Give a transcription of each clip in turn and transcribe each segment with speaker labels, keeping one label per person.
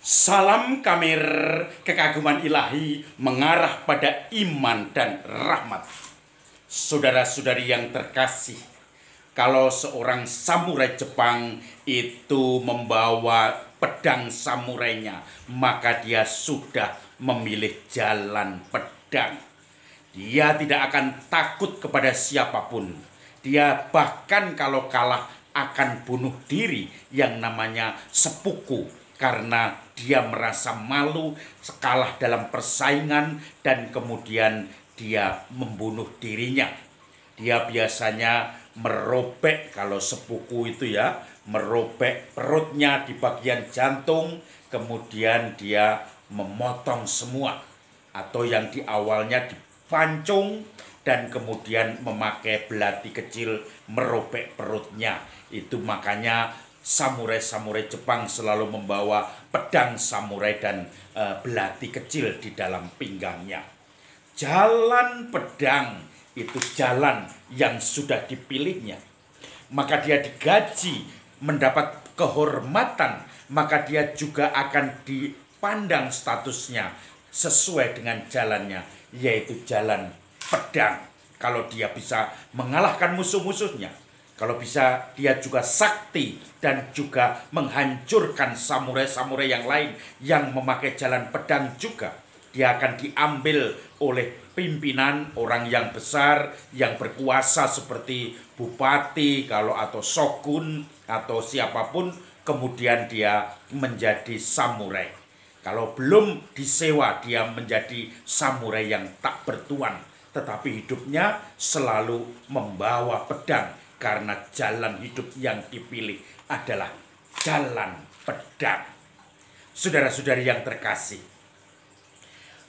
Speaker 1: Salam Kamir, kekaguman ilahi mengarah pada iman dan rahmat. Saudara-saudari yang terkasih, kalau seorang samurai Jepang itu membawa pedang samurainya, maka dia sudah memilih jalan pedang. Dia tidak akan takut kepada siapapun. Dia bahkan kalau kalah akan bunuh diri yang namanya sepuku, karena dia merasa malu kalah dalam persaingan dan kemudian dia membunuh dirinya. Dia biasanya merobek, kalau sepuku itu ya, merobek perutnya di bagian jantung, kemudian dia memotong semua. Atau yang di awalnya dipancung dan kemudian memakai belati kecil merobek perutnya. Itu makanya samurai-samurai Jepang selalu membawa pedang samurai dan belati kecil di dalam pinggangnya. Jalan pedang itu jalan yang sudah dipilihnya. Maka dia digaji, mendapat kehormatan, maka dia juga akan dipandang statusnya sesuai dengan jalannya, yaitu jalan pedang. Kalau dia bisa mengalahkan musuh-musuhnya, kalau bisa dia juga sakti dan juga menghancurkan samurai-samurai yang lain yang memakai jalan pedang juga, dia akan diambil oleh pimpinan orang yang besar, yang berkuasa seperti bupati kalau atau shogun atau siapapun, kemudian dia menjadi samurai. Kalau belum disewa, dia menjadi samurai yang tak bertuan, tetapi hidupnya selalu membawa pedang. Karena jalan hidup yang dipilih adalah jalan pedang. Saudara-saudari yang terkasih,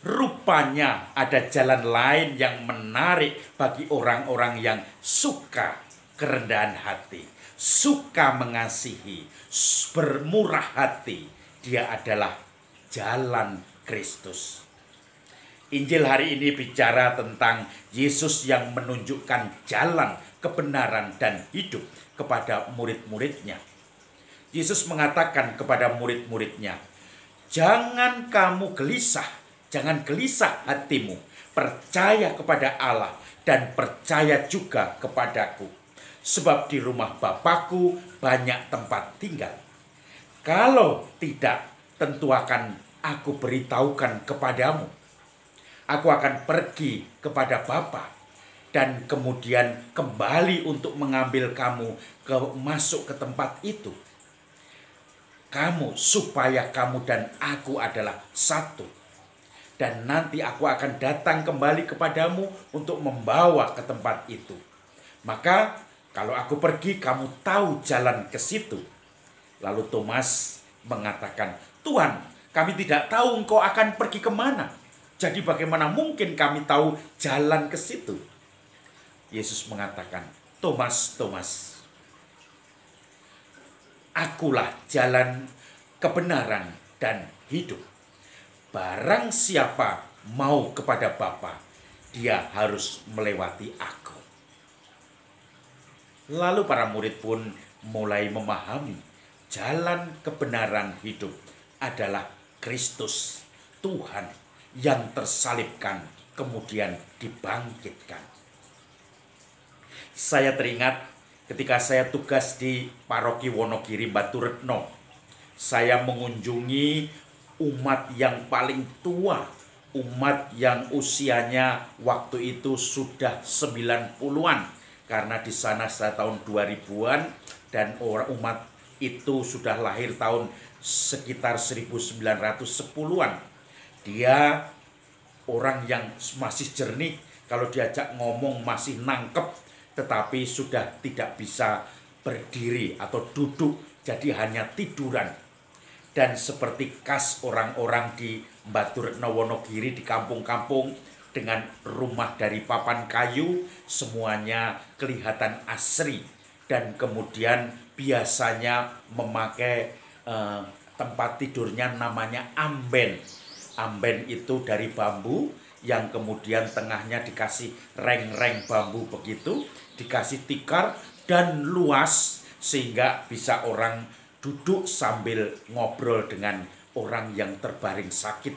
Speaker 1: rupanya ada jalan lain yang menarik bagi orang-orang yang suka kerendahan hati, suka mengasihi, bermurah hati. Dia adalah jalan Kristus. Injil hari ini bicara tentang Yesus yang menunjukkan jalan kebenaran dan hidup kepada murid-muridnya. Yesus mengatakan kepada murid-muridnya, "Jangan kamu gelisah, jangan gelisah hatimu. Percaya kepada Allah dan percaya juga kepadaku. Sebab di rumah Bapakku banyak tempat tinggal. Kalau tidak, tentu akan aku beritahukan kepadamu. Aku akan pergi kepada Bapa dan kemudian kembali untuk mengambil kamu masuk ke tempat itu. Supaya kamu dan aku adalah satu. Dan nanti aku akan datang kembali kepadamu untuk membawa ke tempat itu. Maka kalau aku pergi, kamu tahu jalan ke situ." Lalu Thomas mengatakan, "Tuhan, kami tidak tahu engkau akan pergi kemana. Jadi bagaimana mungkin kami tahu jalan ke situ?" Yesus mengatakan, "Thomas, Thomas, akulah jalan, kebenaran, dan hidup. Barang siapa mau kepada Bapa, dia harus melewati aku." Lalu para murid pun mulai memahami jalan kebenaran hidup adalah Kristus, Tuhan yang tersalibkan kemudian dibangkitkan. Saya teringat ketika saya tugas di Paroki Wonogiri Baturetno, saya mengunjungi umat yang paling tua, umat yang usianya waktu itu sudah 90-an, karena di sana saya tahun 2000-an dan umat itu sudah lahir tahun sekitar 1910-an. Dia orang yang masih jernih, kalau diajak ngomong masih nangkep, tetapi sudah tidak bisa berdiri atau duduk, jadi hanya tiduran. Dan seperti khas orang-orang di Baturetno Wonogiri, di kampung-kampung dengan rumah dari papan kayu, semuanya kelihatan asri. Dan kemudian biasanya memakai tempat tidurnya namanya amben. Amben itu dari bambu yang kemudian tengahnya dikasih reng-reng bambu begitu, dikasih tikar dan luas sehingga bisa orang duduk sambil ngobrol dengan orang yang terbaring sakit.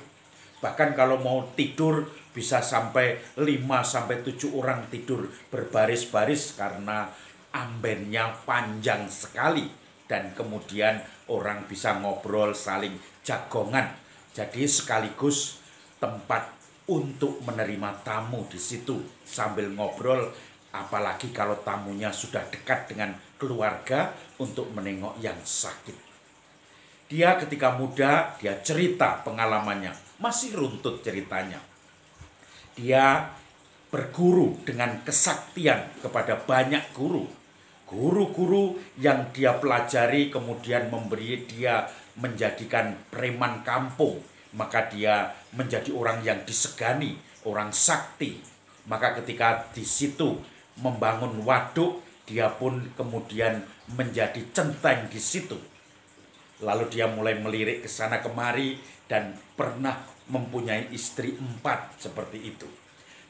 Speaker 1: Bahkan kalau mau tidur bisa sampai 5 sampai 7 orang tidur berbaris-baris karena ambennya panjang sekali. Dan kemudian orang bisa ngobrol saling jagongan. Jadi sekaligus tempat untuk menerima tamu di situ sambil ngobrol. Apalagi kalau tamunya sudah dekat dengan keluarga untuk menengok yang sakit. Dia ketika muda, dia cerita pengalamannya. Masih runtut ceritanya. Dia berguru dengan kesaktian kepada banyak guru. Guru-guru yang dia pelajari kemudian memberi dia menjadikan preman kampung. Maka dia menjadi orang yang disegani, orang sakti. Maka ketika di situ membangun waduk, dia pun kemudian menjadi centeng di situ. Lalu dia mulai melirik ke sana kemari dan pernah mempunyai istri 4 seperti itu.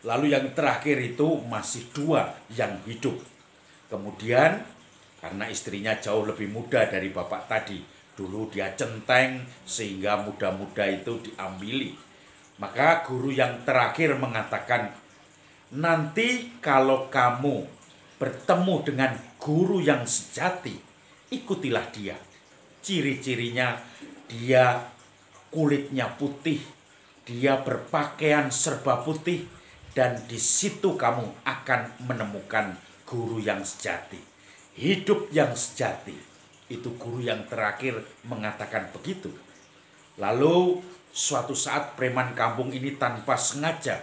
Speaker 1: Lalu yang terakhir itu masih 2 yang hidup. Kemudian karena istrinya jauh lebih muda dari bapak tadi. Dulu dia centeng sehingga muda-muda itu diambili. Maka guru yang terakhir mengatakan, nanti kalau kamu bertemu dengan guru yang sejati, ikutilah dia. Ciri-cirinya dia kulitnya putih, dia berpakaian serba putih, dan di situ kamu akan menemukan guru yang sejati, hidup yang sejati. Itu guru yang terakhir mengatakan begitu. Lalu suatu saat preman kampung ini tanpa sengaja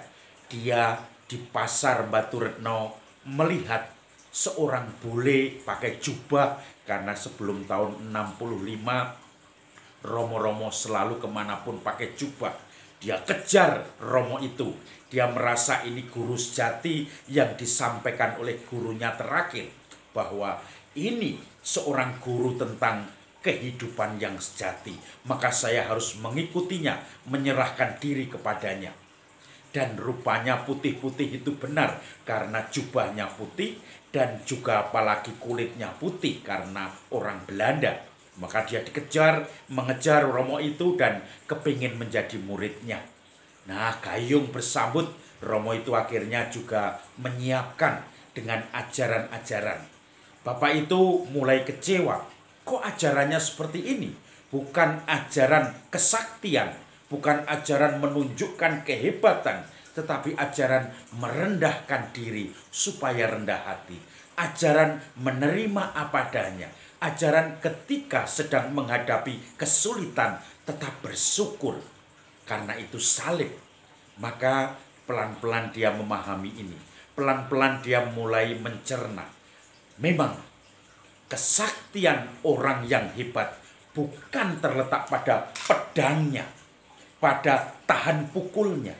Speaker 1: dia di pasar Batu Retno melihat seorang bule pakai jubah. Karena sebelum tahun 65 Romo-romo selalu kemanapun pakai jubah. Dia kejar Romo itu. Dia merasa ini guru sejati yang disampaikan oleh gurunya terakhir. Bahwa ini seorang guru tentang kehidupan yang sejati. Maka saya harus mengikutinya, menyerahkan diri kepadanya. Dan rupanya putih-putih itu benar karena jubahnya putih dan juga apalagi kulitnya putih karena orang Belanda. Maka dia dikejar, mengejar Romo itu dan kepingin menjadi muridnya. Nah, gayung bersambut, Romo itu akhirnya juga menyiapkan dengan ajaran-ajaran. Bapak itu mulai kecewa. Kok ajarannya seperti ini? Bukan ajaran kesaktian, bukan ajaran menunjukkan kehebatan, tetapi ajaran merendahkan diri supaya rendah hati. Ajaran menerima apa adanya. Ajaran ketika sedang menghadapi kesulitan tetap bersyukur. Karena itu salib. Maka pelan-pelan dia memahami ini. Pelan-pelan dia mulai mencerna. Memang kesaktian orang yang hebat bukan terletak pada pedangnya, pada tahan pukulnya,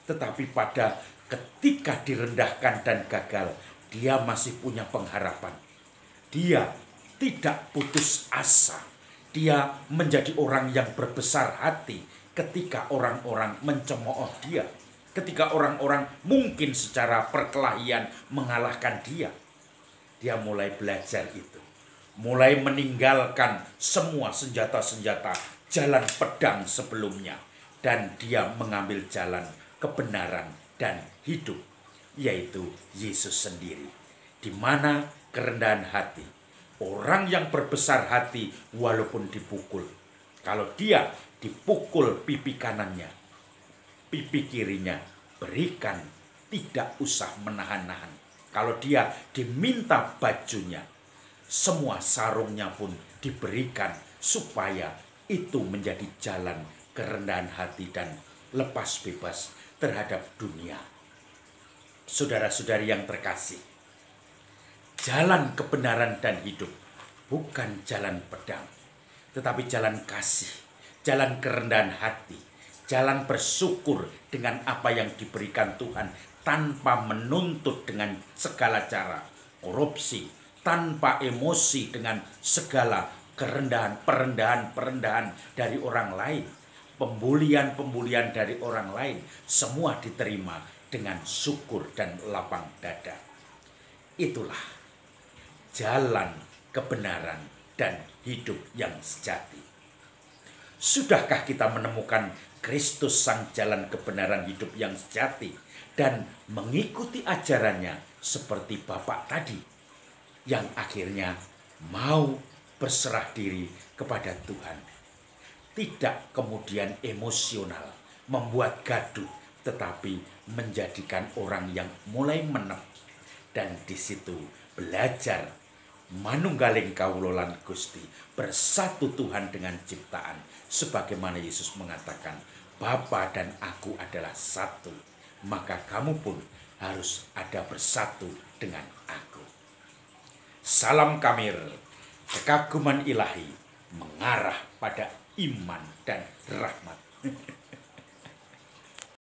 Speaker 1: tetapi pada ketika direndahkan dan gagal, dia masih punya pengharapan. Dia tidak putus asa. Dia menjadi orang yang berbesar hati ketika orang-orang mencemooh dia. Ketika orang-orang mungkin secara perkelahian mengalahkan dia. Dia mulai belajar itu. Mulai meninggalkan semua senjata-senjata jalan pedang sebelumnya. Dan dia mengambil jalan kebenaran dan hidup, yaitu Yesus sendiri. Di mana kerendahan hati, orang yang berbesar hati walaupun dipukul. Kalau dia dipukul pipi kanannya, pipi kirinya berikan, tidak usah menahan-nahan. Kalau dia diminta bajunya, semua sarungnya pun diberikan supaya itu menjadi jalan kerendahan hati dan lepas bebas terhadap dunia. Saudara-saudari yang terkasih, jalan kebenaran dan hidup bukan jalan pedang, tetapi jalan kasih, jalan kerendahan hati, jalan bersyukur dengan apa yang diberikan Tuhan tanpa menuntut dengan segala cara korupsi, tanpa emosi dengan segala perendahan dari orang lain, pembulian dari orang lain, semua diterima dengan syukur dan lapang dada. Itulah jalan kebenaran dan hidup yang sejati. Sudahkah kita menemukan Kristus sang jalan kebenaran hidup yang sejati dan mengikuti ajarannya seperti Bapak tadi yang akhirnya mau berserah diri kepada Tuhan. Tidak kemudian emosional, membuat gaduh, tetapi menjadikan orang yang mulai menep. Dan di situ belajar manunggaling kawulolan Gusti, bersatu Tuhan dengan ciptaan. Sebagaimana Yesus mengatakan, Bapa dan aku adalah satu, maka kamu pun harus ada bersatu dengan aku. Salam Kamir, kekaguman ilahi mengarah pada iman dan rahmat.